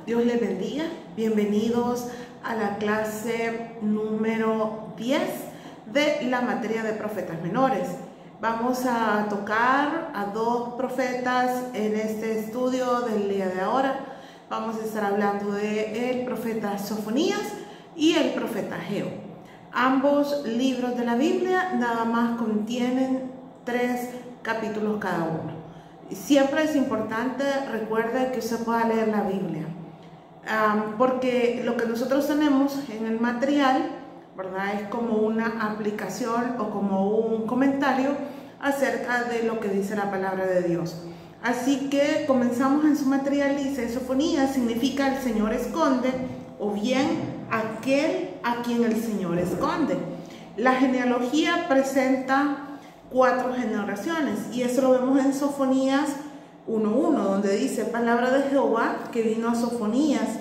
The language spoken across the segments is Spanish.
Dios les bendiga. Bienvenidos a la clase número 10 de la materia de profetas menores. Vamos a tocar a dos profetas en este estudio del día de ahora. Vamos a estar hablando del profeta Sofonías y el profeta Ageo. Ambos libros de la Biblia nada más contienen 3 capítulos cada uno. Siempre es importante, recuerde, que usted pueda leer la Biblia, porque lo que nosotros tenemos en el material, ¿verdad?, es como una aplicación o como un comentario acerca de lo que dice la palabra de Dios. Así que comenzamos en su material. Dice: Sofonías significa el Señor esconde, o bien aquel a quien el Señor esconde. La genealogía presenta 4 generaciones, y eso lo vemos en Sofonías 1:1, donde dice: palabra de Jehová que vino a Sofonías,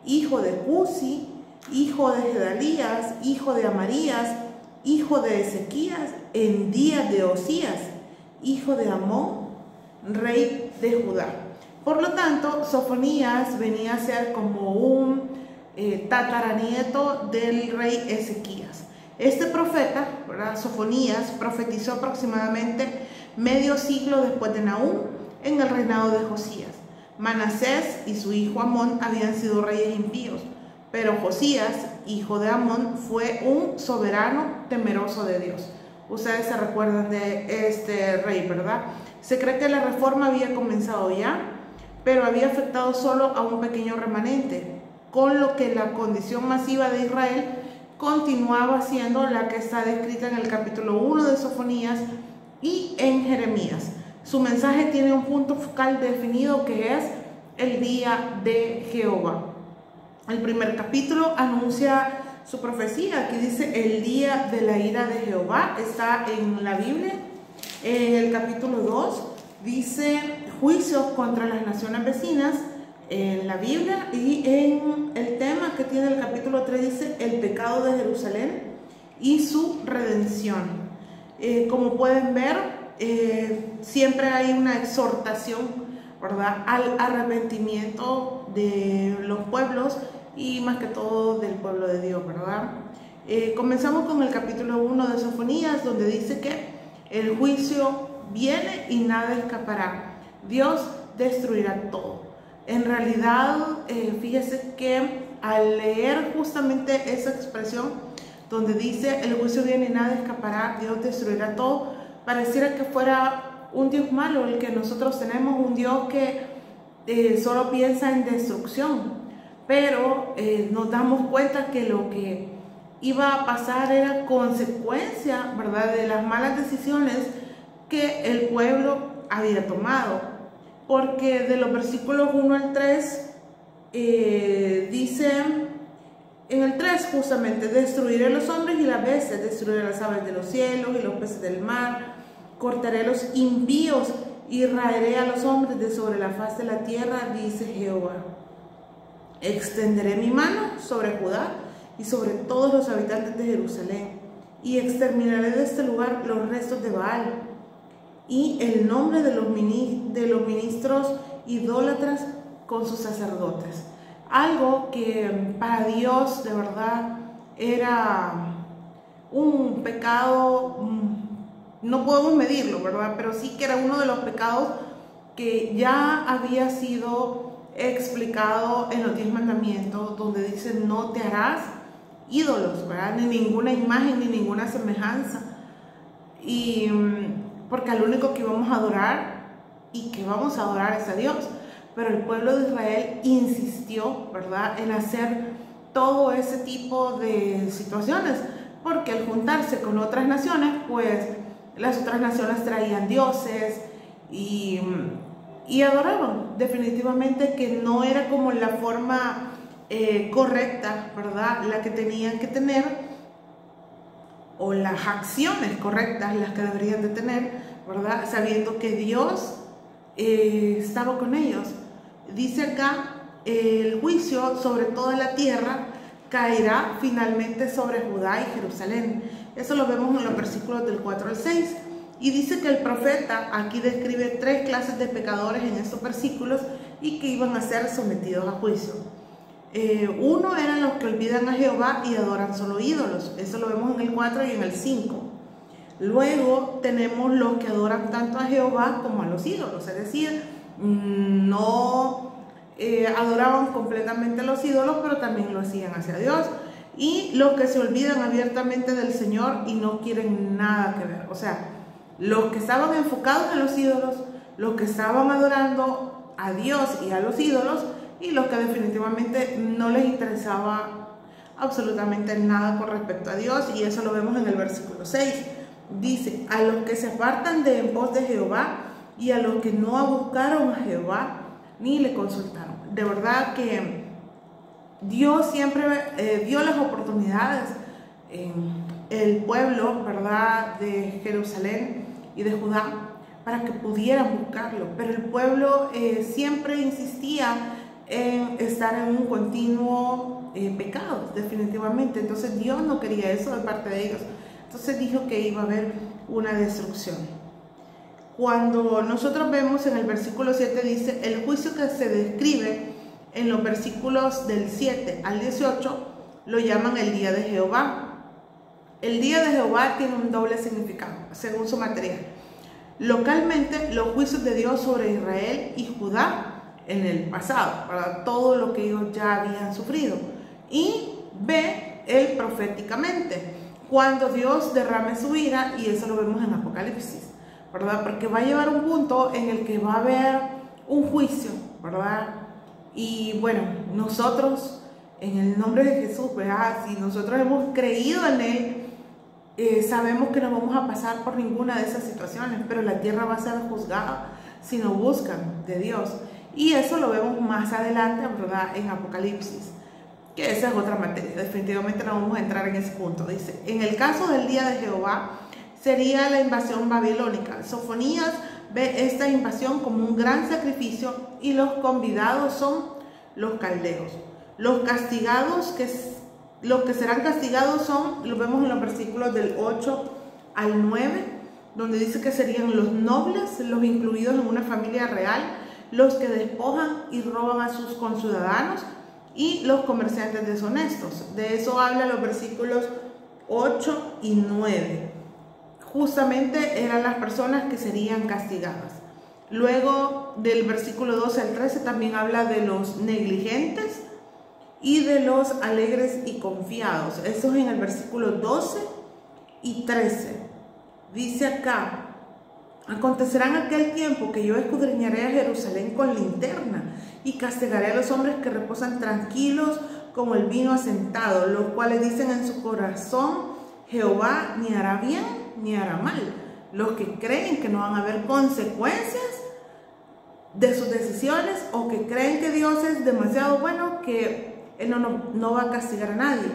hijo de Cusi, hijo de Gedalías, hijo de Amarías, hijo de Ezequías, en días de Osías, hijo de Amón, rey de Judá. Por lo tanto, Sofonías venía a ser como un tataranieto del rey Ezequías. Este profeta, ¿verdad?, Sofonías, profetizó aproximadamente medio siglo después de Nahum, en el reinado de Josías. Manasés y su hijo Amón habían sido reyes impíos, pero Josías, hijo de Amón, fue un soberano temeroso de Dios. Ustedes se recuerdan de este rey, ¿verdad? Se cree que la reforma había comenzado ya, pero había afectado solo a un pequeño remanente, con lo que la condición masiva de Israel continuaba siendo la que está descrita en el capítulo 1 de Sofonías y en Jeremías. Su mensaje tiene un punto focal definido, que es el día de Jehová. El primer capítulo anuncia su profecía. Aquí dice: el día de la ira de Jehová. Está en la Biblia. En el capítulo 2 dice: juicios contra las naciones vecinas, en la Biblia. Y en el tema que tiene el capítulo 3 dice: el pecado de Jerusalén y su redención. Como pueden ver, siempre hay una exhortación, ¿verdad?, al arrepentimiento de los pueblos, y más que todo del pueblo de Dios, ¿verdad? Comenzamos con el capítulo 1 de Sofonías, donde dice que el juicio viene y nada escapará. Dios destruirá todo. En realidad, fíjese que al leer justamente esa expresión donde dice el juicio viene y nada escapará, Dios destruirá todo, pareciera que fuera un Dios malo el que nosotros tenemos, un Dios que solo piensa en destrucción. Pero nos damos cuenta que lo que iba a pasar era consecuencia, ¿verdad?, de las malas decisiones que el pueblo había tomado. Porque de los versículos 1 al 3 dice, en el 3 justamente: destruiré los hombres y las bestias, destruiré las aves de los cielos y los peces del mar, cortaré los impíos y raeré a los hombres de sobre la faz de la tierra, dice Jehová. Extenderé mi mano sobre Judá y sobre todos los habitantes de Jerusalén, y exterminaré de este lugar los restos de Baal y el nombre de los ministros idólatras con sus sacerdotes. Algo que para Dios de verdad era un pecado, no podemos medirlo, ¿verdad?, pero sí que era uno de los pecados que ya había sido explicado en los 10 mandamientos, donde dice: no te harás ídolos, ¿verdad?, ni ninguna imagen, ni ninguna semejanza. Y porque al único que vamos a adorar y que vamos a adorar es a Dios. Pero el pueblo de Israel insistió, ¿verdad?, en hacer todo ese tipo de situaciones, porque al juntarse con otras naciones, pues las otras naciones traían dioses y adoraban. Definitivamente que no era como la forma correcta, ¿verdad?, la que tenían que tener, o las acciones correctas las que deberían de tener, ¿verdad?, sabiendo que Dios estaba con ellos. Dice acá: el juicio sobre toda la tierra caerá finalmente sobre Judá y Jerusalén. Eso lo vemos en los versículos del 4 al 6. Y dice que el profeta aquí describe 3 clases de pecadores en estos versículos, y que iban a ser sometidos a juicio. Uno eran los que olvidan a Jehová y adoran solo ídolos. Eso lo vemos en el 4 y en el 5. Luego tenemos los que adoran tanto a Jehová como a los ídolos, es decir, no adoraban completamente a los ídolos, pero también lo hacían hacia Dios. Y los que se olvidan abiertamente del Señor y no quieren nada que ver. O sea, los que estaban enfocados en los ídolos, los que estaban adorando a Dios y a los ídolos, y los que definitivamente no les interesaba absolutamente nada con respecto a Dios. Y eso lo vemos en el versículo 6. Dice: a los que se apartan de en pos de Jehová y a los que no buscaron a Jehová ni le consultaron. De verdad que Dios siempre dio las oportunidades en el pueblo, ¿verdad?, de Jerusalén y de Judá para que pudieran buscarlo, pero el pueblo siempre insistía en estar en un continuo pecado, definitivamente. Entonces Dios no quería eso de parte de ellos. Entonces dijo que iba a haber una destrucción. Cuando nosotros vemos en el versículo 7, dice: el juicio que se describe en los versículos del 7 al 18 lo llaman el día de Jehová. El día de Jehová tiene un doble significado, según su material. Localmente, los juicios de Dios sobre Israel y Judá en el pasado, para todo lo que ellos ya habían sufrido. Y ve el proféticamente, cuando Dios derrame su ira, y eso lo vemos en Apocalipsis, ¿verdad? Porque va a llevar un punto en el que va a haber un juicio, ¿verdad? Y bueno, nosotros, en el nombre de Jesús, ¿verdad?, si nosotros hemos creído en Él, sabemos que no vamos a pasar por ninguna de esas situaciones, pero la tierra va a ser juzgada si no buscan de Dios. Y eso lo vemos más adelante, ¿verdad?, en Apocalipsis, que esa es otra materia. Definitivamente no vamos a entrar en ese punto. Dice: en el caso del día de Jehová sería la invasión babilónica. Sofonías ve esta invasión como un gran sacrificio y los convidados son los caldeos. Los que serán castigados son, lo vemos en los versículos del 8 al 9, donde dice que serían los nobles, los incluidos en una familia real, los que despojan y roban a sus conciudadanos y los comerciantes deshonestos. De eso habla los versículos 8 y 9. Justamente eran las personas que serían castigadas. Luego del versículo 12 al 13 también habla de los negligentes y de los alegres y confiados. Eso es en el versículo 12 y 13. Dice acá: acontecerá en aquel tiempo que yo escudriñaré a Jerusalén con linterna y castigaré a los hombres que reposan tranquilos como el vino asentado, los cuales dicen en su corazón: Jehová ni hará bien ni hará mal. Los que creen que no van a haber consecuencias de sus decisiones, o que creen que Dios es demasiado bueno, que Él no va a castigar a nadie.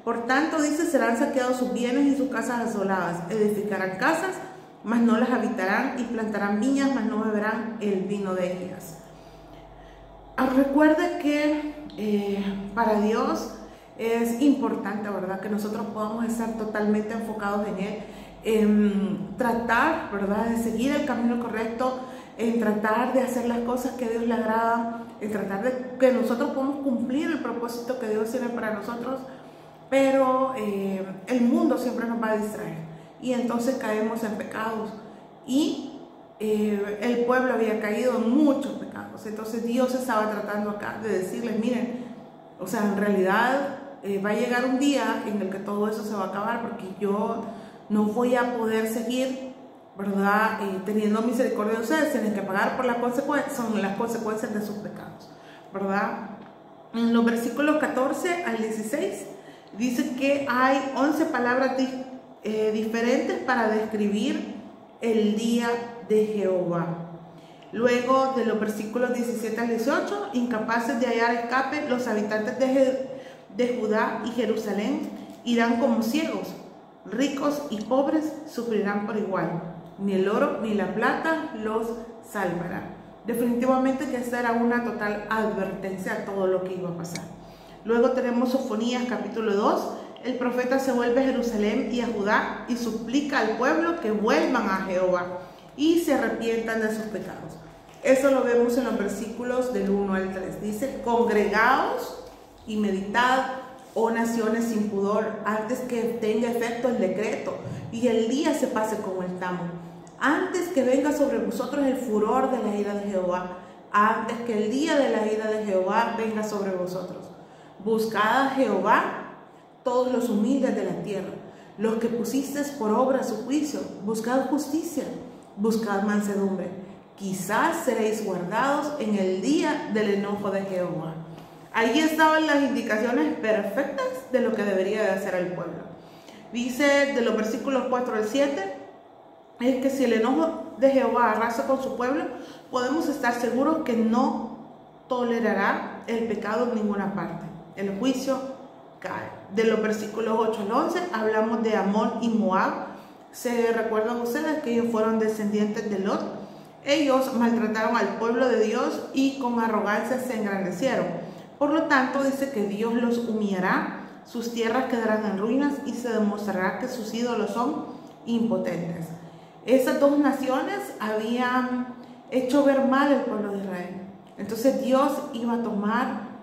Por tanto, dice: serán saqueados sus bienes y sus casas asoladas. Edificarán casas, mas no las habitarán, y plantarán viñas, mas no beberán el vino de ellas. Recuerde que para Dios es importante, ¿verdad?, que nosotros podamos estar totalmente enfocados en Él, en tratar, ¿verdad?, de seguir el camino correcto, en tratar de hacer las cosas que a Dios le agradan, en tratar de que nosotros podamos cumplir el propósito que Dios tiene para nosotros. Pero el mundo siempre nos va a distraer y entonces caemos en pecados, y el pueblo había caído en muchos pecados. Entonces Dios estaba tratando acá de decirles: miren, o sea, en realidad va a llegar un día en el que todo eso se va a acabar, porque yo no voy a poder seguir, ¿verdad?, teniendo misericordia de ustedes. Tienen que pagar por las consecuencias, son las consecuencias de sus pecados, ¿verdad? En los versículos 14 al 16 dice que hay 11 palabras diferentes para describir el día de Jehová. Luego de los versículos 17 al 18, incapaces de hallar escape, los habitantes de Judá y Jerusalén irán como ciegos, ricos y pobres sufrirán por igual, ni el oro ni la plata los salvará. Definitivamente que esta era una total advertencia a todo lo que iba a pasar. Luego tenemos Sofonías capítulo 2. El profeta se vuelve a Jerusalén y a Judá y suplica al pueblo que vuelvan a Jehová y se arrepientan de sus pecados. Eso lo vemos en los versículos del 1 al 3. Dice, congregaos y meditad, oh naciones sin pudor, antes que tenga efecto el decreto y el día se pase como el tamo. Antes que venga sobre vosotros el furor de la ira de Jehová, antes que el día de la ira de Jehová venga sobre vosotros. Buscad a Jehová, todos los humildes de la tierra, los que pusisteis por obra su juicio. Buscad justicia, buscad mansedumbre. Quizás seréis guardados en el día del enojo de Jehová. Ahí estaban las indicaciones perfectas de lo que debería de hacer el pueblo. Dice de los versículos 4 al 7, es que si el enojo de Jehová arrasa con su pueblo, podemos estar seguros que no tolerará el pecado en ninguna parte. El juicio cae. De los versículos 8 al 11 hablamos de Amón y Moab. Se recuerdan ustedes que ellos fueron descendientes de Lot. Ellos maltrataron al pueblo de Dios y con arrogancia se engrandecieron. Por lo tanto, dice que Dios los humillará, sus tierras quedarán en ruinas y se demostrará que sus ídolos son impotentes. Esas dos naciones habían hecho ver mal al pueblo de Israel. Entonces Dios iba a tomar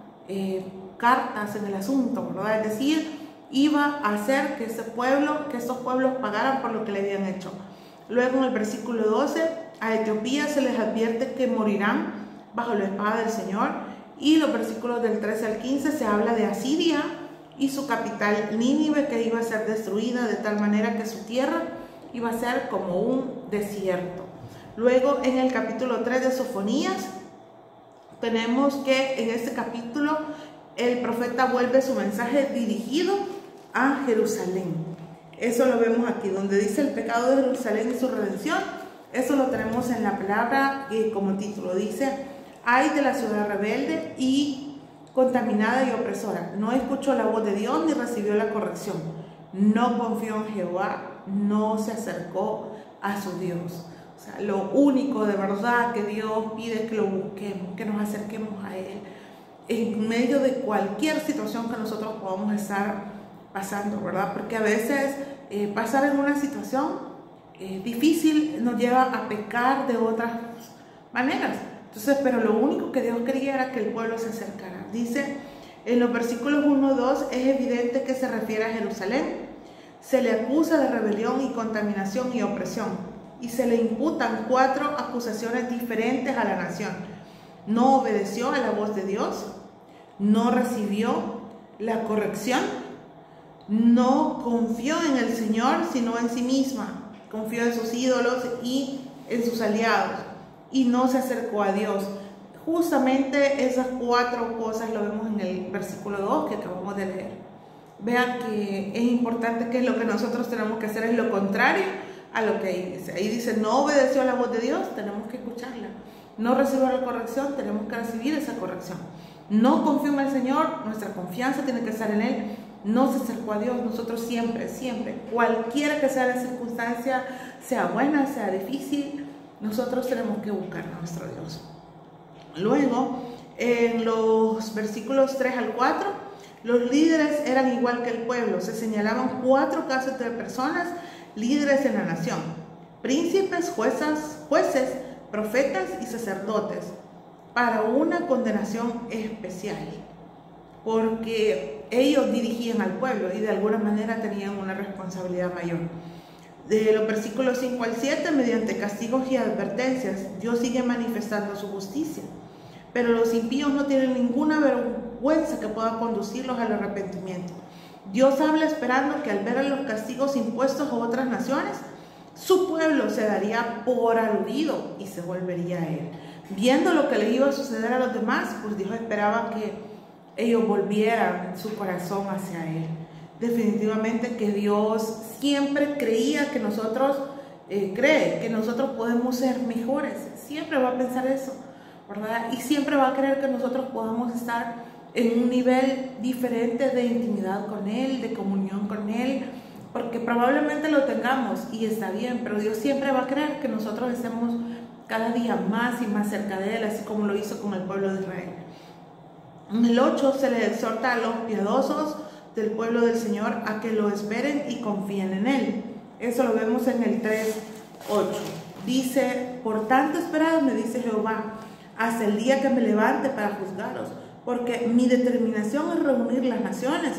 cartas en el asunto, ¿verdad? Es decir, iba a hacer que estos pueblos pagaran por lo que le habían hecho. Luego en el versículo 12, a Etiopía se les advierte que morirán bajo la espada del Señor. Y los versículos del 13 al 15 se habla de Asiria y su capital Nínive, que iba a ser destruida de tal manera que su tierra iba a ser como un desierto. Luego en el capítulo 3 de Sofonías tenemos que en este capítulo el profeta vuelve su mensaje dirigido a Jerusalén. Eso lo vemos aquí, donde dice el pecado de Jerusalén y su redención. Eso lo tenemos en la palabra como título. Dice, ay de la ciudad rebelde y contaminada y opresora. No escuchó la voz de Dios ni recibió la corrección. No confió en Jehová, no se acercó a su Dios. O sea, lo único de verdad que Dios pide es que lo busquemos, que nos acerquemos a Él en medio de cualquier situación que nosotros podamos estar pasando, ¿verdad? Porque a veces pasar en una situación difícil nos lleva a pecar de otras maneras. Entonces, pero lo único que Dios quería era que el pueblo se acercara. Dice en los versículos 1 y 2, es evidente que se refiere a Jerusalén. Se le acusa de rebelión y contaminación y opresión, y se le imputan 4 acusaciones diferentes a la nación. No obedeció a la voz de Dios, no recibió la corrección, no confió en el Señor, sino en sí misma. Confió en sus ídolos y en sus aliados, y no se acercó a Dios. Justamente esas 4 cosas lo vemos en el versículo 2 que acabamos de leer. Vean que es importante que lo que nosotros tenemos que hacer es lo contrario a lo que ahí dice. Ahí dice, no obedeció a la voz de Dios, tenemos que escucharla. No recibió la corrección, tenemos que recibir esa corrección. No confió en el Señor, nuestra confianza tiene que estar en Él. No se acercó a Dios, nosotros siempre, cualquiera que sea la circunstancia, sea buena, sea difícil, nosotros tenemos que buscar a nuestro Dios. Luego, en los versículos 3 al 4, los líderes eran igual que el pueblo. Se señalaban 4 casos de personas líderes en la nación: príncipes, jueces, profetas y sacerdotes, para una condenación especial, porque ellos dirigían al pueblo y de alguna manera tenían una responsabilidad mayor. De los versículos 5 al 7, mediante castigos y advertencias, Dios sigue manifestando su justicia, pero los impíos no tienen ninguna vergüenza que pueda conducirlos al arrepentimiento. Dios habla esperando que al ver los castigos impuestos a otras naciones, su pueblo se daría por aludido y se volvería a Él. Viendo lo que le iba a suceder a los demás, pues Dios esperaba que ellos volvieran su corazón hacia Él. Definitivamente que Dios siempre creía que nosotros, cree que nosotros podemos ser mejores. Siempre va a pensar eso, ¿verdad? Y siempre va a creer que nosotros podamos estar en un nivel diferente de intimidad con Él, de comunión con Él, porque probablemente lo tengamos y está bien, pero Dios siempre va a creer que nosotros estemos cada día más y más cerca de Él, así como lo hizo con el pueblo de Israel. En el 8 se le exhorta a los piadosos del pueblo del Señor a que lo esperen y confíen en Él. Eso lo vemos en el 3:8. Dice, por tanto esperad, me dice Jehová, hasta el día que me levante para juzgaros, porque mi determinación es reunir las naciones,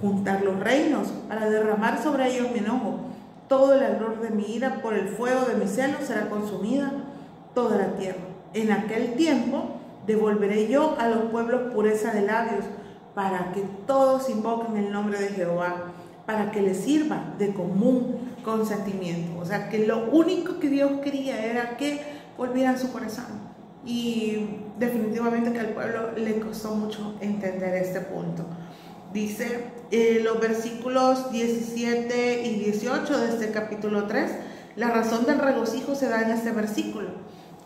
juntar los reinos, para derramar sobre ellos mi enojo. Todo el ardor de mi ira por el fuego de mi celo será consumida toda la tierra. En aquel tiempo devolveré yo a los pueblos pureza de labios, para que todos invoquen el nombre de Jehová, para que les sirva de común consentimiento. O sea, que lo único que Dios quería era que volvieran su corazón. Y definitivamente que al pueblo le costó mucho entender este punto. Dice los versículos 17 y 18 de este capítulo 3, la razón del regocijo se da en este versículo.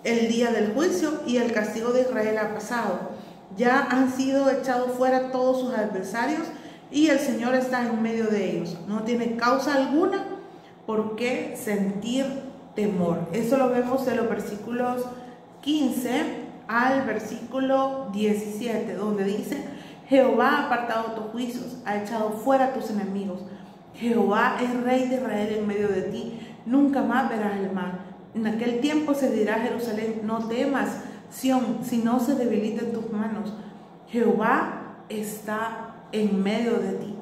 El día del juicio y el castigo de Israel ha pasado. Ya han sido echados fuera todos sus adversarios y el Señor está en medio de ellos. No tiene causa alguna por qué sentir temor. Eso lo vemos de los versículos 15 al versículo 17, donde dice: Jehová ha apartado tus juicios, ha echado fuera tus enemigos. Jehová es rey de Israel en medio de ti, nunca más verás el mal. En aquel tiempo se dirá a Jerusalén: no temas, Sión, si no se debilita en tus manos. Jehová está en medio de ti,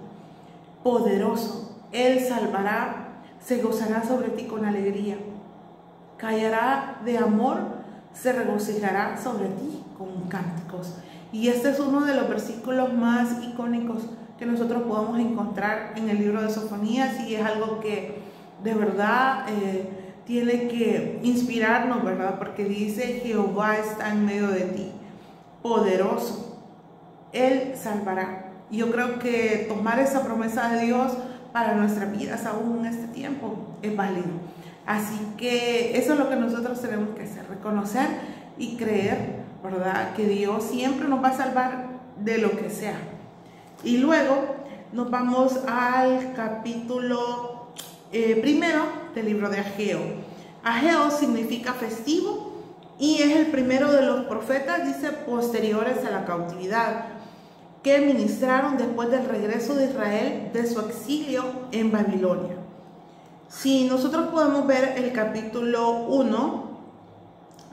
poderoso, Él salvará, se gozará sobre ti con alegría, callará de amor, se regocijará sobre ti con cánticos. Y este es uno de los versículos más icónicos que nosotros podemos encontrar en el libro de Sofonías, y es algo que de verdad tiene que inspirarnos, ¿verdad? Porque dice: Jehová está en medio de ti, poderoso, Él salvará. Y yo creo que tomar esa promesa de Dios para nuestras vidas aún en este tiempo es válido. Así que eso es lo que nosotros tenemos que hacer: reconocer y creer, ¿verdad?, que Dios siempre nos va a salvar de lo que sea. Y luego nos vamos al capítulo primero del libro de Ageo. Ageo significa festivo y es el primero de los profetas, dice, posteriores a la cautividad, que ministraron después del regreso de Israel de su exilio en Babilonia. Si nosotros podemos ver el capítulo 1,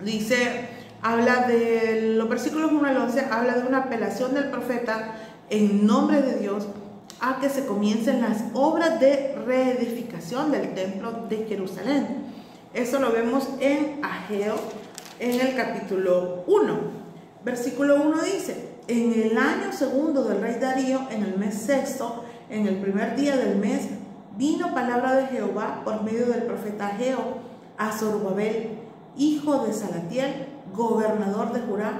dice, habla de los versículos 1 al 11, habla de una apelación del profeta en nombre de Dios a que se comiencen las obras de reedificación del templo de Jerusalén. Eso lo vemos en Ageo, en el capítulo 1. Versículo 1 dice: en el año segundo del rey Darío, en el mes sexto, en el primer día del mes, vino palabra de Jehová por medio del profeta Ageo a Zorobabel, hijo de Salatiel, gobernador de Judá,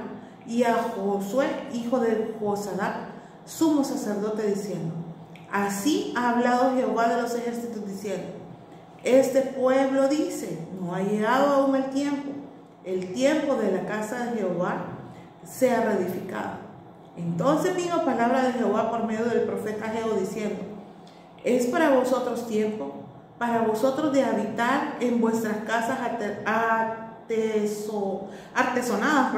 y a Josué, hijo de Josadac, sumo sacerdote, diciendo: así ha hablado Jehová de los ejércitos, diciendo: este pueblo dice, no ha llegado aún el tiempo de la casa de Jehová sea reedificada. Entonces vino palabra de Jehová por medio del profeta Ageo, diciendo: es para vosotros tiempo, para vosotros de habitar en vuestras casas artesonadas,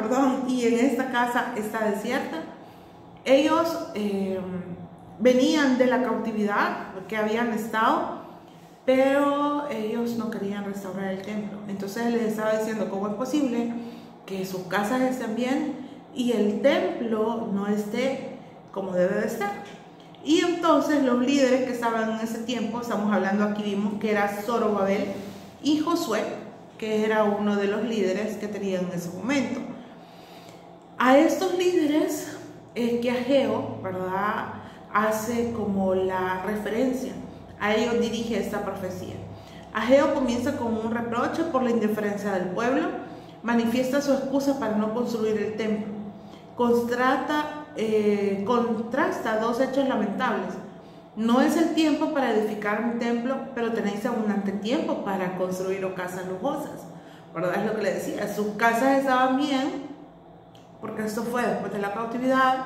y en esta casa está desierta. Ellos venían de la cautividad que habían estado, pero ellos no querían restaurar el templo. Entonces les estaba diciendo: ¿cómo es posible que sus casas estén bien y el templo no esté como debe de estar? Y entonces los líderes que estaban en ese tiempo, estamos hablando aquí, vimos que era Zorobabel y Josué, que era uno de los líderes que tenían en ese momento. A estos líderes es que Ageo, ¿verdad?, hace como la referencia. A ellos dirige esta profecía. Ageo comienza con un reproche por la indiferencia del pueblo, manifiesta su excusa para no construir el templo, contrasta dos hechos lamentables. No es el tiempo para edificar un templo, pero tenéis abundante tiempo para construir casas lujosas, ¿verdad? Es lo que le decía, sus casas estaban bien, porque esto fue después de la cautividad,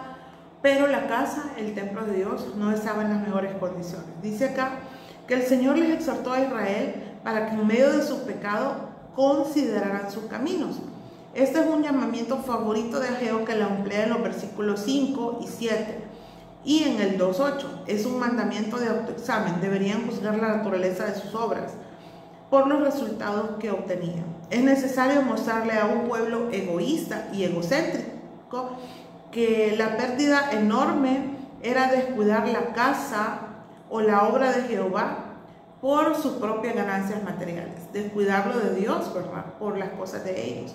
pero la casa, el templo de Dios, no estaba en las mejores condiciones. Dice acá que el Señor les exhortó a Israel para que en medio de su pecado consideraran sus caminos. Este es un llamamiento favorito de Ageo, que lo emplea en los versículos 5 y 7 y en el 2.8. Es un mandamiento de autoexamen. Deberían juzgar la naturaleza de sus obras por los resultados que obtenían. Es necesario mostrarle a un pueblo egoísta y egocéntrico que la pérdida enorme era descuidar la casa o la obra de Jehová por sus propias ganancias materiales, descuidarlo de Dios, ¿verdad?, por las cosas de ellos.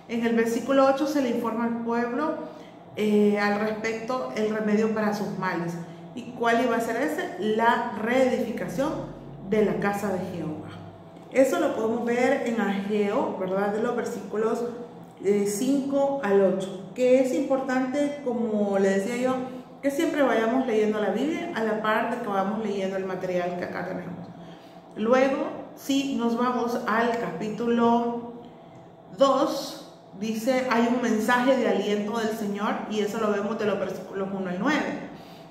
En el versículo 8 se le informa al pueblo al respecto el remedio para sus males. ¿Y cuál iba a ser ese? La reedificación de la casa de Jehová. Eso lo podemos ver en Ageo, ¿verdad?, de los versículos 5 al 8, que es importante, como le decía yo, que siempre vayamos leyendo la Biblia a la par de que vamos leyendo el material que acá tenemos. Luego, si nos vamos al capítulo 2, dice, hay un mensaje de aliento del Señor, y eso lo vemos de los versículos 1 al 9,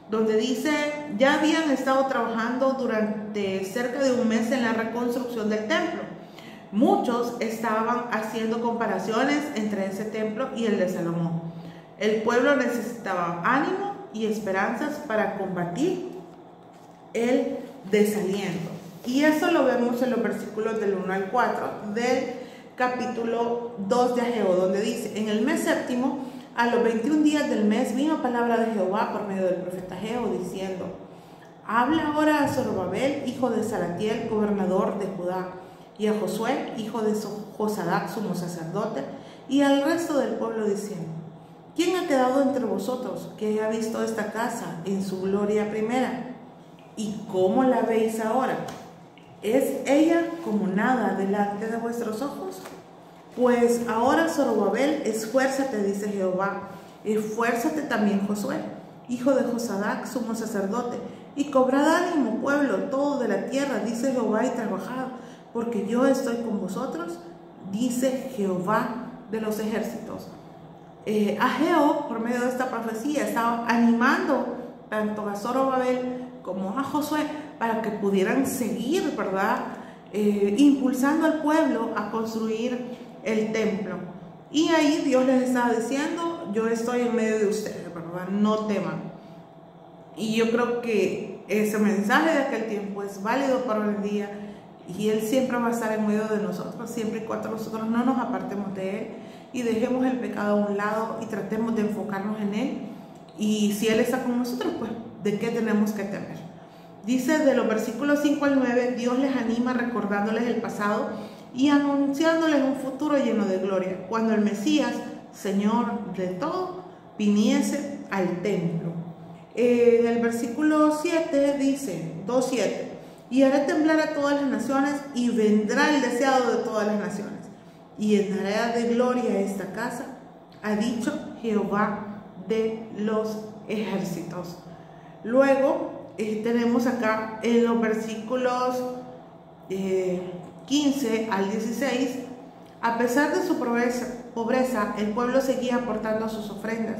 donde dice, ya habían estado trabajando durante cerca de un mes en la reconstrucción del templo. Muchos estaban haciendo comparaciones entre ese templo y el de Salomón. El pueblo necesitaba ánimo y esperanzas para combatir el desaliento. Y eso lo vemos en los versículos del 1 al 4 del capítulo 2 de Ageo, donde dice, en el mes séptimo, a los 21 días del mes, vino palabra de Jehová por medio del profeta Ageo, diciendo, habla ahora a Zorobabel, hijo de Salatiel, gobernador de Judá, y a Josué, hijo de Josadac, sumo sacerdote, y al resto del pueblo, diciendo, ¿quién ha quedado entre vosotros que haya visto esta casa en su gloria primera? ¿Y cómo la veis ahora? ¿Es ella como nada delante de vuestros ojos? Pues ahora, Zorobabel, esfuérzate, dice Jehová, esfuérzate también, Josué, hijo de Josadac, sumo sacerdote, y cobrad ánimo, pueblo todo de la tierra, dice Jehová, y trabajad, porque yo estoy con vosotros, dice Jehová de los ejércitos. Ageo, por medio de esta profecía, estaba animando tanto a Zorobabel como a Josué para que pudieran seguir, ¿verdad?, impulsando al pueblo a construir el templo. Y ahí Dios les estaba diciendo, yo estoy en medio de ustedes, ¿verdad?, no teman. Y yo creo que ese mensaje de aquel tiempo es válido para hoy en día, y Él siempre va a estar en medio de nosotros, siempre y cuando nosotros no nos apartemos de Él y dejemos el pecado a un lado y tratemos de enfocarnos en Él. Y si Él está con nosotros, pues ¿de qué tenemos que temer? Dice de los versículos 5 al 9, Dios les anima recordándoles el pasado y anunciándoles un futuro lleno de gloria, cuando el Mesías, Señor de todo, viniese al templo. El versículo 7 dice, 2:7, y haré temblar a todas las naciones, y vendrá el deseado de todas las naciones, y llenaré de gloria esta casa, ha dicho Jehová de los ejércitos. Luego tenemos acá en los versículos 15 al 16, a pesar de su pobreza, el pueblo seguía aportando sus ofrendas,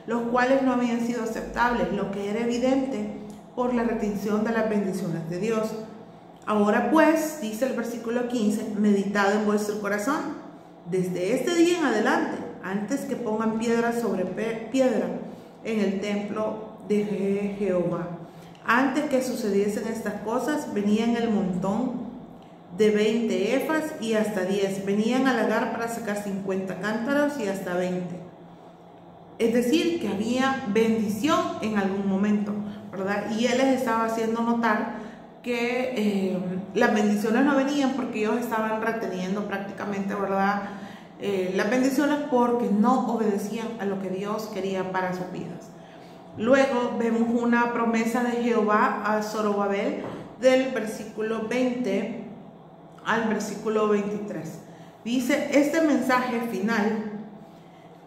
los cuales no habían sido aceptables, lo que era evidente por la retención de las bendiciones de Dios. Ahora pues, dice el versículo 15, meditad en vuestro corazón, desde este día en adelante, antes que pongan piedra sobre piedra en el templo de Jehová. Antes que sucediesen estas cosas, venían el montón de 20 efas y hasta 10. Venían al lagar para sacar 50 cántaros y hasta 20. Es decir, que había bendición en algún momento, ¿verdad? Y Él les estaba haciendo notar que las bendiciones no venían porque ellos estaban reteniendo prácticamente, ¿verdad?, las bendiciones porque no obedecían a lo que Dios quería para sus vidas. Luego vemos una promesa de Jehová a Zorobabel del versículo 20 al versículo 23. Dice, este mensaje final,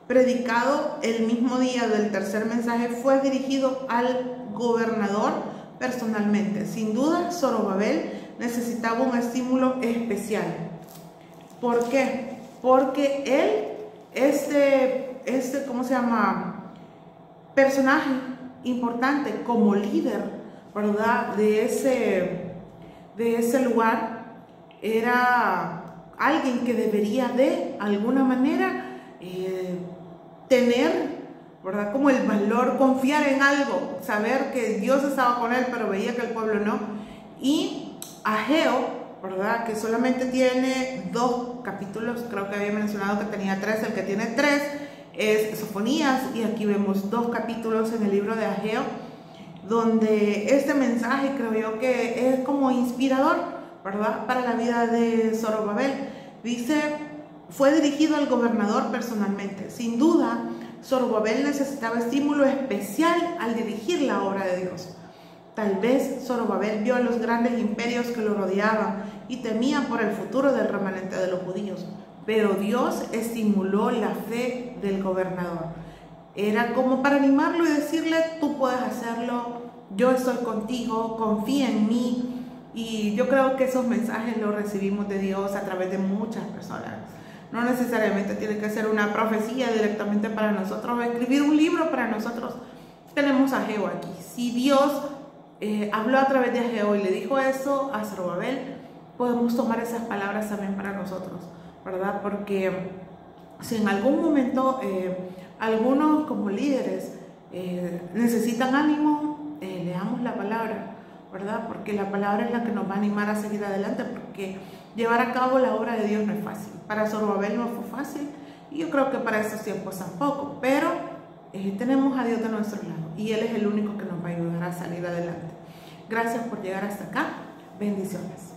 predicado el mismo día del tercer mensaje, fue dirigido al gobernador personalmente. Sin duda, Zorobabel necesitaba un estímulo especial. ¿Por qué? Porque él, ¿cómo se llama?, personaje importante como líder, ¿verdad?, de ese lugar, era alguien que debería de alguna manera tener, ¿verdad?, como el valor, confiar en algo, saber que Dios estaba con él, pero veía que el pueblo no. Y Ageo, ¿verdad?, que solamente tiene 2 capítulos, creo que había mencionado que tenía 3, el que tiene 3 es Sofonías, y aquí vemos 2 capítulos en el libro de Ageo, donde este mensaje creo yo que es como inspirador, ¿verdad?, para la vida de Zorobabel. Dice, fue dirigido al gobernador personalmente. Sin duda, Zorobabel necesitaba estímulo especial al dirigir la obra de Dios. Tal vez Zorobabel vio a los grandes imperios que lo rodeaban y temía por el futuro del remanente de los judíos, pero Dios estimuló la fe del gobernador. Era como para animarlo y decirle, tú puedes hacerlo, yo estoy contigo, confía en mí. Y yo creo que esos mensajes los recibimos de Dios a través de muchas personas. No necesariamente tiene que ser una profecía directamente para nosotros, o escribir un libro para nosotros. Tenemos a Ageo aquí. Si Dios habló a través de Ageo y le dijo eso a Zorobabel, podemos tomar esas palabras también para nosotros, ¿verdad? Porque si en algún momento algunos como líderes necesitan ánimo, leamos la palabra, ¿verdad? Porque la palabra es la que nos va a animar a seguir adelante, porque llevar a cabo la obra de Dios no es fácil. Para Zorobabel no fue fácil, y yo creo que para estos tiempos tampoco, pero tenemos a Dios de nuestro lado, y Él es el único que nos va a ayudar a salir adelante. Gracias por llegar hasta acá. Bendiciones.